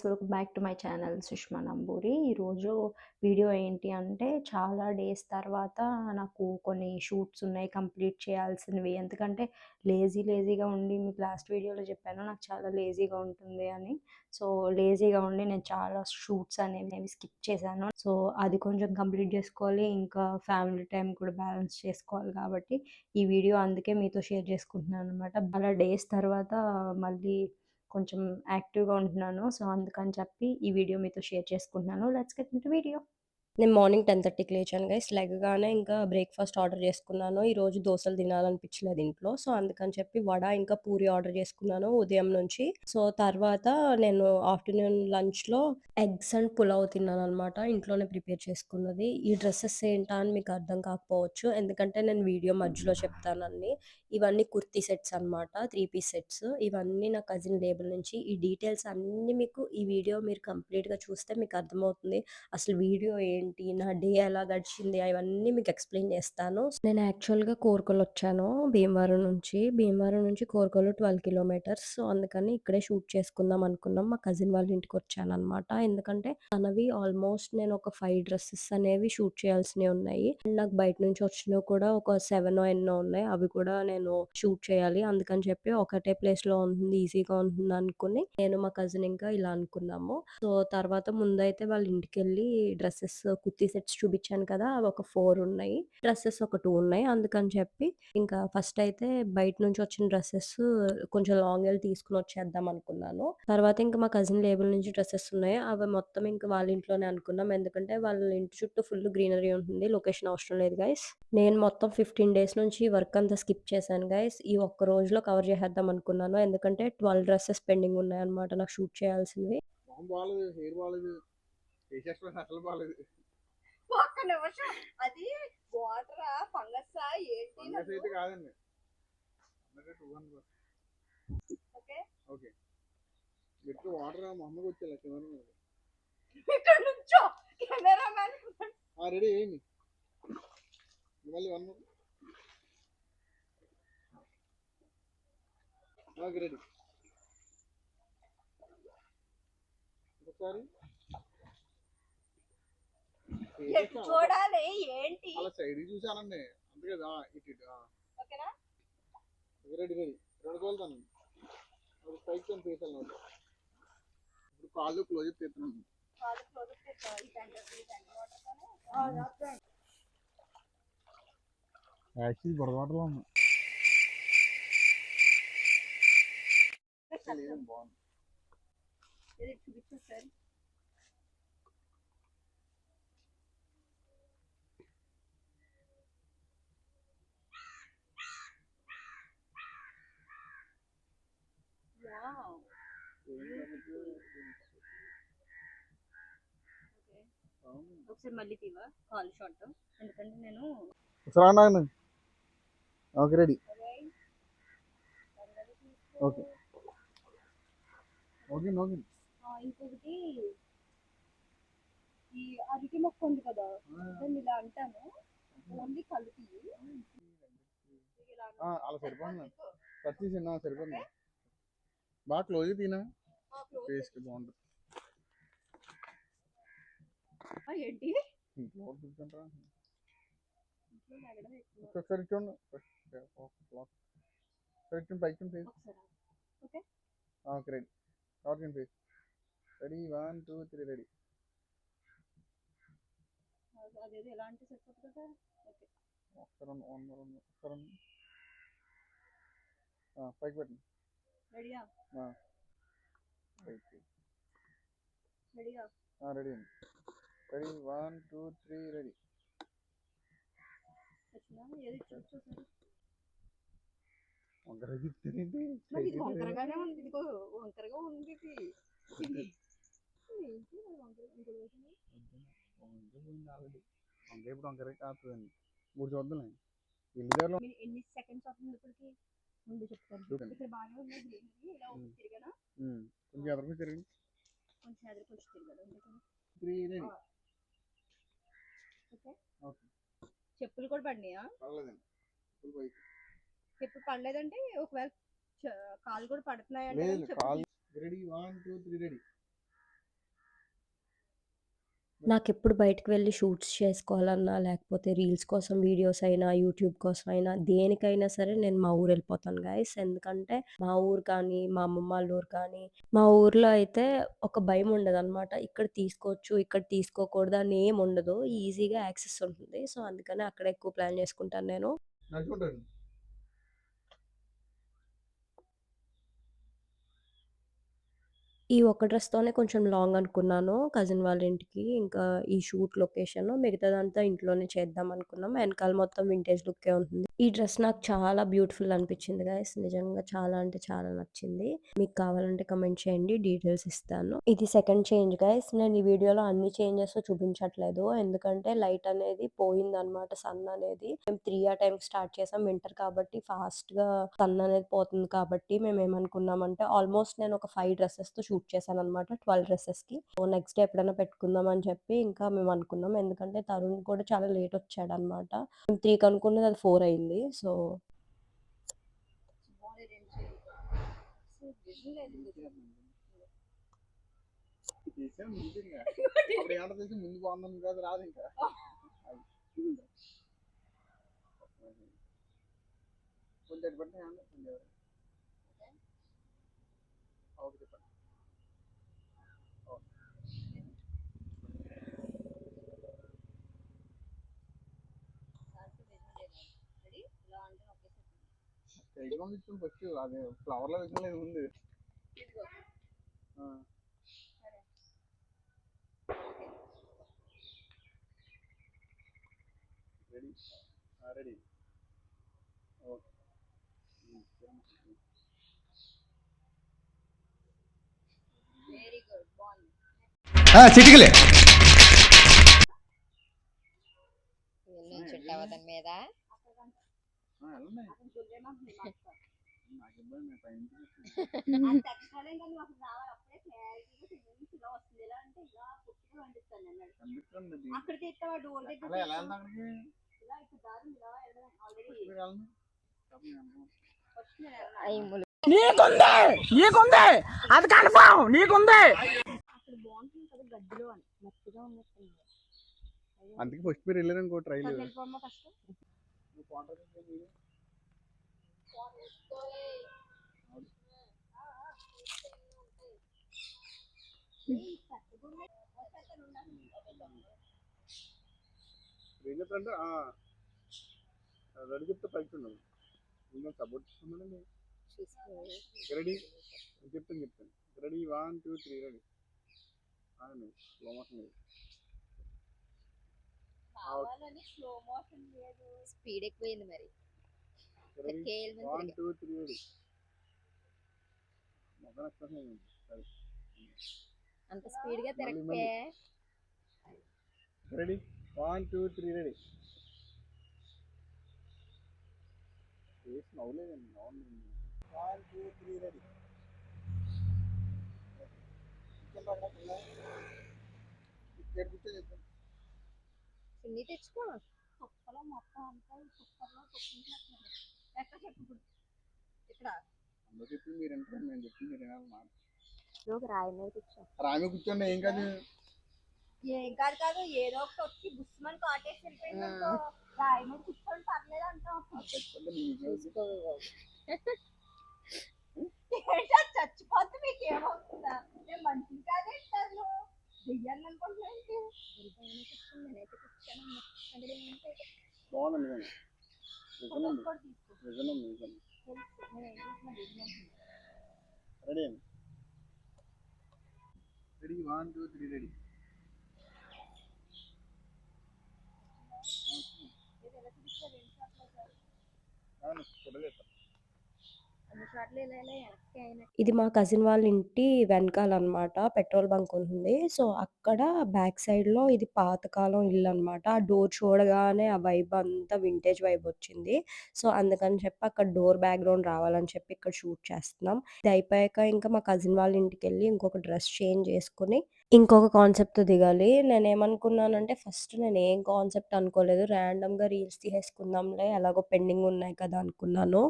Welcome back to my channel Sushma Namburi. ఈరోజు video ఏంటి అంటే, చాలా డేస్ తర్వాత నాకు కొన్ని షూట్స్ ఉన్నాయి కంప్లీట్ చేయాల్సినవి. ఎందుకంటే లేజీగా ఉండి, మీకు లాస్ట్ వీడియోలో చెప్పాను నాకు చాలా లేజీగా ఉంటుంది అని. సో లేజీగా ఉండి నేను చాలా షూట్స్ అనేవి స్కిప్ చేశాను. సో అది కొంచెం కంప్లీట్ చేసుకోవాలి, ఇంకా ఫ్యామిలీ టైం కూడా బ్యాలెన్స్ చేసుకోవాలి. కాబట్టి ఈ వీడియో అందుకే మీతో షేర్ చేసుకుంటున్నాను అనమాట. చాలా డేస్ తర్వాత మళ్ళీ కొంచెం యాక్టివ్‌గా ఉంటున్నాను. సో, అందుకని చెప్పి ఈ వీడియో మీతో షేర్ చేసుకుంటున్నాను. Let's get into video. నేను మార్నింగ్ 10:30కి లేచాను గైస్. లెగగానే ఇంకా బ్రేక్‌ఫాస్ట్ ఆర్డర్ చేసుకున్నాను. ఈరోజు దోసలు తినాలనిపించలేదు ఇంట్లో. సో, అందుకని చెప్పి వడ ఇంకా పూరి ఆర్డర్ చేసుకున్నాను ఉదయం నుంచి. సో, తర్వాత నేను ఆఫ్టర్‌నూన్ లంచ్‌లో ఎగ్స్ అండ్ పులావ్ తిన్నాననమాట. ఇంట్లోనే ప్రిపేర్ చేసుకున్నది. ఈ డ్రెసెస్ ఏంటా అని మీకు అర్థం కాకపోవచ్చు. ఎందుకంటే నేను వీడియో మధ్యలో చెప్తానన్నీ. ఇవన్నీ కుర్తీ సెట్స్ అనమాట. 3 పీస్ సెట్స్. ఇవన్నీ నా కజిన్ లేబుల్ నుంచి. ఈ డీటెయిల్స్ అన్నీ మీకు ఈ వీడియో మీరు కంప్లీట్‌గా చూస్తే మీకు అర్థమవుతుంది. అసలు వీడియో ఏంటి, నా డే ఎలా గడిచింది అవన్నీ మీకు ఎక్స్‌ప్లెయిన్ చేస్తాను. నేను యాక్చువల్‌గా కోరుకొలొచ్చాను భీమవరం నుంచి. భీమవరం నుంచి కోరుకొలు 12 కిలోమీటర్స్. సో, అందుకని ఇక్కడే షూట్ చేసుకుందాం అనుకున్నాం. మా కజిన్ వాళ్ళ ఇంటికొచ్చాననమాట. ఎందుకంటే తనవి ఆల్మోస్ట్ నేను ఒక 5 డ్రెసెస్ అనేవి షూట్ చేయాల్సినవి ఉన్నాయి. అండ్ నాకు బయట నుంచి వచ్చినవి కూడా ఒక 7 ఎన్నో ఉన్నాయి. అవి కూడా నేను షూట్ చేయాలి. అందుకని చెప్పి ఒకటే ప్లేస్‌లో ఉంటుంది, ఈజీగా ఉంటుంది అనుకుని నేను మా కజిన్ ఇంకా ఇలా అనుకున్నాము. సో, తర్వాత ముందైతే వాళ్ళ ఇంటికెళ్ళి డ్రెసెస్ కుర్తీ సెట్స్ చూపించాను కదా! అవి ఒక 4 ఉన్నాయి. డ్రెసెస్ ఒక 2 ఉన్నాయి. అందుకని చెప్పి ఇంకా ఫస్ట్ అయితే బయట నుంచి వచ్చిన డ్రెసెస్ కొంచెం లాంగ్ ఎళ్లి తీసుకొని వచ్చేద్దాం అనుకున్నాను. తర్వాత ఇంకా మా కజిన్ లేబుల్ నుంచి డ్రెసెస్ ఉన్నాయి. అవి మొత్తం ఇంకా వాళ్ళ ఇంట్లోనే అనుకున్నాం. ఎందుకంటే వాళ్ళ ఇంటి చుట్టూ ఫుల్ గ్రీనరీ ఉంటుంది. లొకేషన్ అవసరం లేదు గైస్. నేను మొత్తం 15 డేస్ నుంచి వర్క్ అంతా స్కిప్ చేశాను గైస్. ఈ ఒక్క రోజులో కవర్ చేసేద్దాం అనుకున్నాను. ఎందుకంటే 12 డ్రెసెస్ పెండింగ్ ఉన్నాయన్నమాట నాకు షూట్ చేయాల్సినవి. బాగాలేదు, హెయిర్ బాగాలేదు, ఫేస్ అసలు బాగాలేదు. ఒక్క నిమిషం, అది వాటరా ఫంగస్ ఏంటి? ఫంగస్ అయితే కాదండి. ఓకే ఓకే, ఎక్కువ వాటర్ మొహమ్మకి వచ్చేలా కెమెరా ఇక్కడ నుంచో కెమెరా మ్యాన్ రెడీ అయ్యింది. మళ్ళీ వన్ ఓకే రెడీ. ఒకసారి చూడాలి ఏంటి అలా సైడ్ చూసానండి, అంతే కదా. ఇటు ఓకేనా? రెడీ రెడీ రెండు కోలుతాను. అది పైకి అని తీసాను. ఇప్పుడు కాళ్ళు క్లోజ్ చేస్తున్నాను. యాక్చువల్లీ బుడగవాటలో ఉంది. బాగుంది. చూపించు సార్. ఒకసారి మళ్ళీ తీవా కాల్ షాట్, ఎందుకంటే నేను okay ready. Okay okay okay. ఇంకొకటి ఈ అరటి మొక్క ఉంది కదా, నేను ఇలా అంటాను ఓన్లీ కలిపి అలా సరిపోతుంది. కట్ చేసి సరిపోతుంది. బాగా క్లోజ్ తినా ఫేస్కి బాగుంటుంది. ఏంటి ఒకసారి చూడండి, పైకి face. Okay okay ready. Cover face ready. 1 2 3 ready. అదేదో ఎలా అంటే సరిపోతుంది కదా. ఓకే ఒకసారి పైకి పెట్టండి. రెడీయా? రెడీయా? రెడీ అండి. Ready 1 2 3 ready. ఏది చూసారు వంకరగానే ఉంది, ఇదిగో వంకరగా ఉంది. ఇది ఏంటి వంకాయ ఇప్పుడు వంకర కాస్తుందండి. 3 చూద్దాం. ఇల్లు ఎన్ని సెకండ్స్ అవుతుంది ఇప్పటికి ముందు చెప్తాను. ఇక్కడ బాగానే ఉంది గ్రీనరీ. ఇలా తిరిగానా కొంచెం ఎదురు తిరిగి కొంచెం ఎదురుకొచ్చి తిరిగాను. అందుకని 3 రెడీ. Okay okay. చెప్పులు కూడా పడినాయా? పర్లేదండి. చెప్పులు పడలేదంటే ఒకవేళ కాలు కూడా పడుతున్నాయంటే రెడీ 1 2 3 రెడీ. నాకెప్పుడు బయటకి వెళ్లి షూట్స్ చేసుకోవాలన్నా, లేకపోతే రీల్స్ కోసం వీడియోస్ అయినా, యూట్యూబ్ కోసం అయినా, దేనికైనా సరే నేను మా ఊరెళ్ళిపోతాను గైస్. ఎందుకంటే మా ఊరు కానీ, మా అమ్మమ్మ వాళ్ళ ఊరు కానీ, మా ఊర్లో అయితే ఒక భయముండదనమాట. ఇక్కడ తీసుకోవచ్చు, ఇక్కడ తీసుకోకూడదు అని ఏముండదు. ఈజీగా యాక్సెస్ ఉంటుంది. సో, అందుకని అక్కడే ఎక్కువ ప్లాన్ చేసుకుంటాను నేను. నడుచుకుంటాను. ఈ ఒక్క డ్రెస్‌తోనే కొంచెం లాంగ్ అనుకున్నాను కజిన్ వాళ్ళ ఇంటికి. ఇంకా ఈ షూట్ లొకేషను మిగతాదంతా ఇంట్లోనే చేద్దాం అనుకున్నాం. ఎనకాల మొత్తం వింటేజ్ లుక్కే ఉంటుంది. ఈ డ్రెస్ నాకు చాలా బ్యూటిఫుల్ అనిపించింది గైస్. నిజంగా చాలా అంటే చాలా నచ్చింది. మీకు కావాలంటే కామెంట్ చేయండి. డీటెయిల్స్ ఇస్తాను. ఇది సెకండ్ చేంజ్ గైస్. నేను ఈ వీడియోలో అన్ని చేంజెస్ చూపించట్లేదు. ఎందుకంటే లైట్ అనేది పోయిందనమాట, సన్ అనేది. మేము 3 ఆ టైంకి స్టార్ట్ చేసాం. వింటర్ కాబట్టి ఫాస్ట్‌గా సన్ అనేది పోతుంది కాబట్టి మేమేమనుకున్నామంటే ఆల్మోస్ట్ నేను ఒక 5 డ్రెసెస్‌తో షూట్ చేశాననమాట. 12 డ్రెసెస్‌కి. సో, నెక్స్ట్ డే ఎప్పుడైనా పెట్టుకుందాం అని చెప్పి ఇంకా మేమనుకున్నాం. ఎందుకంటే తరుణ్ కూడా చాలా లేట్ వచ్చాడనమాట. మేము 3కి అనుకున్నది అది 4 అయింది. సో, తీసాం ముందు ఇంకా. అప్పుడు ఏమంటారు తెలిసి ముందు బాగుందని కాదు రాదు ఇంకా. కొంచెం అటు పట్టిన ఏమన్నా కొంచెం ఓకే చెప్పండి. ఎగ్జామ్ పంపించాం ఫస్ట్ అదే ఫ్లవర్లో పెట్టలేదు ముందు. Ready ready okay. చిటికలే చుట్టవతని మీద వెళ్ళండి. నాకు ఇబ్బంది నేను టైం కనిపిస్తుంది. అక్కడ తీస్తావా డోర్ దగ్గర అలా ఎలా వెళ్తాం అక్కడికి? ఇలా ఇక్కడ దారి ఇలా వెళ్ళడం ఆల్రెడీ మీరు వెళ్ళండి. ఫస్ట్ నేను వెళ్ళాలి. అది కన్ఫర్మ్ నీకుంది. అక్కడ బాగుంటుంది కదా గడ్డిలో అని మట్టిగా ఉన్నట్టుంది. అందుకే ఫస్ట్ మీరు వెళ్ళారు ఇంకో ట్రైల్. వెళ్ళిపోమ్మా ఫస్ట్. ఏం చెప్తారంటే రెడీ చెప్తే పైకి ఉన్నాను ఇంకా సపోర్ట్ చేస్తున్నానండి. రెడీ చెప్తాను రెడీ 1 2 3 రెడీ స్లో మోషన్ లేదు. స్లో మోషన్ లేదు, స్పీడ్ ఎక్కువైంది మరి. Ready 1 2 3 ready. మొత్తం ఎక్స్ప్రెషన్ అంత స్పీడ్ గా తిరగకే. Ready 1 2 3 ready. నవ్వలేదండి నవ్వండి. 1 2 3 రెడీ. చిన్ని తెచ్చుకో. కుక్కలో మొత్తం అంతా కుక్కర్లో కుక్కించేస్తున్నారు. ఎక్కడ చెప్పు ఇప్పుడు ఇక్కడ అందరూ చెప్పింది మీరు వింటారు, నేను చెప్పింది మీరు వినాలి మాట. రాయి మీద కూర్చో. రామి కూర్చోండి ఏం కాదు. ఏం కాదు కాదు, ఏదో ఒకటి వచ్చి బుస్మని కాటేసి వెళ్ళిపోయింది. రాయి మీద కూర్చొని పర్లేదు అంటాం. చచ్చిపోతే మీకు ఏమవుతుందా? నేను మంచిది కాదేంటాను చెయ్యాలి అనుకుంటున్నాను. నేనైతే కూర్చోను. బాగుందండి రెడీ అండి. Ready 1 2 3 ready. ఇది మా కజిన్ వాళ్ళ ఇంటి వెనకాలనమాట. పెట్రోల్ బంక్ ఉంది. సో, అక్కడ బ్యాక్ సైడ్‌లో ఇది పాతకాలం ఇల్లనమాట. ఆ డోర్ చూడగానే ఆ వైబ్ అంతా వింటేజ్ వైబ్ వచ్చింది. సో, అందుకని చెప్పి అక్కడ డోర్ బ్యాక్‌గ్రౌండ్ రావాలని చెప్పి ఇక్కడ షూట్ చేస్తున్నాం. ఇది అయిపోయాక ఇంకా మా కజిన్ వాళ్ళ ఇంటికెళ్ళి ఇంకొక డ్రెస్ చేంజ్ చేసుకొని ఇంకొక కాన్సెప్ట్‌తో దిగాలి. నేనేమనుకున్నానంటే ఫస్ట్ నేనేం కాన్సెప్ట్ అనుకోలేదు. ర్యాండమ్‌గా రీల్స్ తీసేసుకుందాంలే ఎలాగో పెండింగ్ ఉన్నాయి కదా అనుకున్నాను.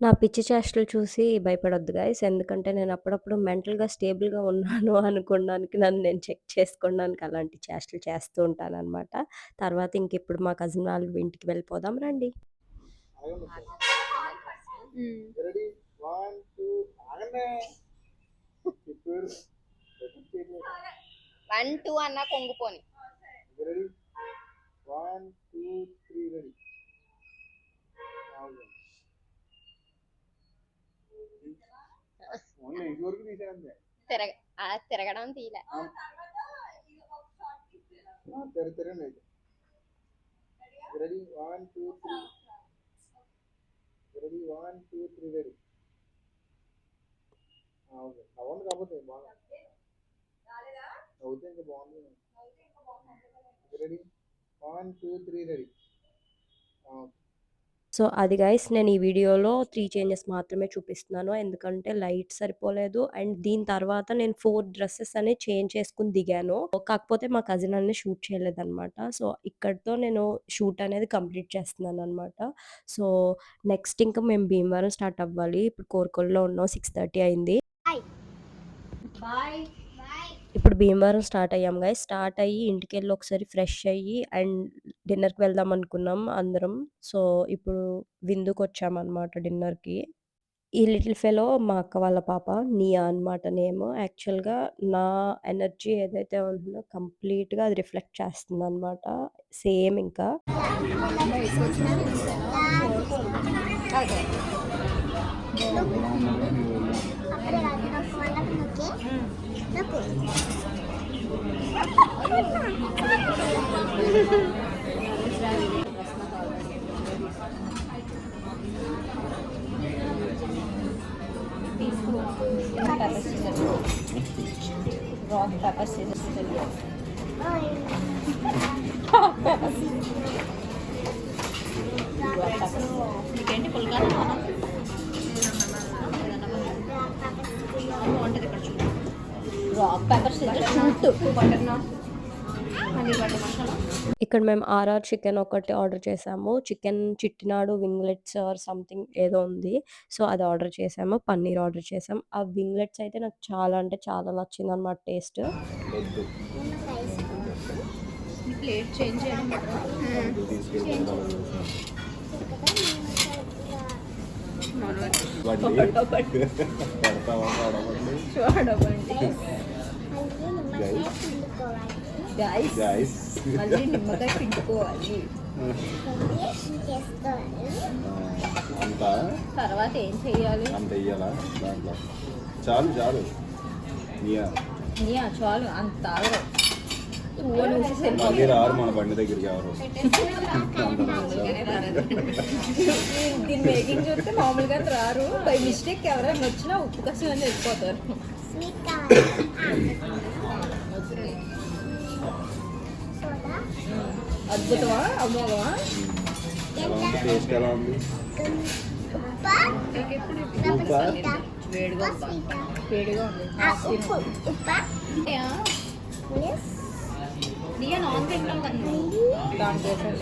నా పిచ్చి చేష్టలు చూసి భయపడొద్దు గైస్. ఎందుకంటే నేను అప్పుడప్పుడు మెంటల్‌గా స్టేబుల్‌గా ఉన్నాను అనుకోడానికి నన్ను నేను చెక్ చేసుకోవడానికి అలాంటి చేష్టలు చేస్తూ ఉంటాననమాట. తర్వాత ఇంకిప్పుడు మా కజిన్ వాళ్ళ ఇంటికి వెళ్ళిపోదాం రండి. ఆగండి రెడీ 1 2 ఆగండి ఇప్పుడు 1 2 అన్న కొంగుపోని. రెడీ 1 2 3 రెడీ ఆగండి ఓన్లీ ఇది వరకు తీసేయండి తిరగడం తీయలే. తిరగండి రెడీ 1 2 3 రెడీ 1 2 3 రెడీ ఓకే అవ్వండి కాకపోతే బాగా అవుతే ఇంకా బాగుంది రెడీ 1 2 3 రెడీ సో అది గైస్ నేను ఈ వీడియోలో 3 చేంజెస్ మాత్రమే చూపిస్తున్నాను. ఎందుకంటే లైట్ సరిపోలేదు. అండ్ దీని తర్వాత నేను 4 డ్రెసెస్ అనేవి చేంజ్ చేసుకొని దిగాను. కాకపోతే మా కజిన్ అనేది షూట్ చేయలేదనమాట. సో ఇక్కడితో నేను షూట్ అనేది కంప్లీట్ చేస్తున్నాననమాట. సో నెక్స్ట్ ఇంకా మేము భీమవరం స్టార్ట్ అవ్వాలి. ఇప్పుడు కోరుకొల్లో ఉన్నాం. 6:30 అయింది. బాయ్ ఇప్పుడు భీమవరం స్టార్ట్ అయ్యాం గైస్. స్టార్ట్ అయ్యి ఇంటికెళ్ళి ఒకసారి ఫ్రెష్ అయ్యి అండ్ డిన్నర్‌కి వెళ్దాం అనుకున్నాం అందరం. సో ఇప్పుడు విందుకొచ్చామనమాట డిన్నర్‌కి. ఈ లిటిల్ ఫెలో మా అక్క వాళ్ళ పాప. నియా అనమాట నేమ్. యాక్చువల్‌గా నా ఎనర్జీ ఏదైతే ఉంటుందో కంప్లీట్‌గా అది రిఫ్లెక్ట్ చేస్తుందనమాట. సేమ్ ఇంకా. రాక్ పేపర్ సీజర్స్ నీకేంటి పుల్కానా బాగుంటుంది ఇక్కడ చూడు. Rock paper scissors shoot butter naan అది బటర్ మసాలా. ఇక్కడ మేము ఆర్ఆర్ చికెన్ ఒకటి ఆర్డర్ చేసాము. Chicken Chettinad winglets or something ఏదో ఉంది. సో అది ఆర్డర్ చేసాము. పన్నీర్ ఆర్డర్ చేసాం. ఆ వింగ్లెట్స్ అయితే నాకు చాలా అంటే చాలా నచ్చిందనమాట టేస్ట్. ప్లేట్ చేంజ్ చేయడం గైస్ మళ్ళీ నిమ్మకాయ పిండుకోవాలి. అంతా తర్వాత ఏం చెయ్యాలి? అంత ఇయ్యాలా దాంట్లో చాలు చాలు నియా చాలు అంత తాగరు. మళ్ళీ రారు మన బండి దగ్గరికి ఎవరు దీని మేకింగ్ చూస్తే మామూలుగా రారు. బై మిస్టేక్ ఎవరైనా వచ్చినా ఉప్పు కష్టం అని వెళ్ళిపోతారు. అద్భుతమా అమోఘమా? టేస్ట్ ఎలా ఉంది వేడిగా వేడిగా ఉంది. నియా నాన్ తింటాం కదా దానికోసం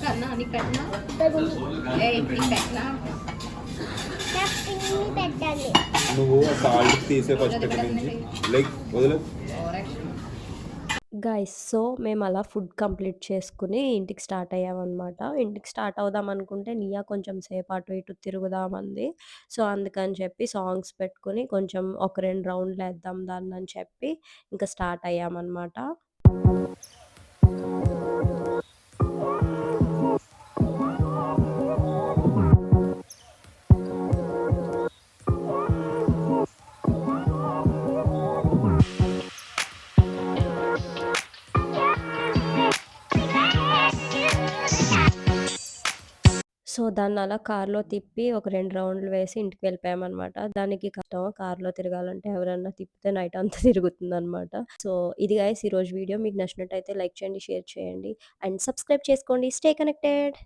కన్నా నీకు పెట్టనా? నీకు పెట్టనా? నువ్వు సాల్ట్ తీసే ఫస్ట్ నుంచి లైక్ వదిలే గైస్ సో మేము అలా ఫుడ్ కంప్లీట్ చేసుకుని ఇంటికి స్టార్ట్ అయ్యామన్నమాట. ఇంటికి స్టార్ట్ అవుదాం అనుకుంటే నియా కొంచెం సేపు అటు ఇటు తిరుగుదామంది. సో అందుకని చెప్పి సాంగ్స్ పెట్టుకుని కొంచెం ఒక 2 రౌండ్లు వేద్దాం దాన్ని అని చెప్పి ఇంకా స్టార్ట్ అయ్యామన్నమాట. సో దాన్నలా కార్‌లో తిప్పి ఒక 2 రౌండ్‌లు వేసి ఇంటికి వెళ్ళిపోయామనమాట. దానికి కష్టం కార్‌లో తిరగాలంటే ఎవరన్నా తిప్పితే నైట్ అంతా తిరుగుతుందనమాట. సో ఇది గైస్ ఈరోజు వీడియో. మీకు నచ్చినట్టయితే లైక్ చేయండి, షేర్ చేయండి అండ్ సబ్స్క్రైబ్ చేసుకోండి. Stay connected.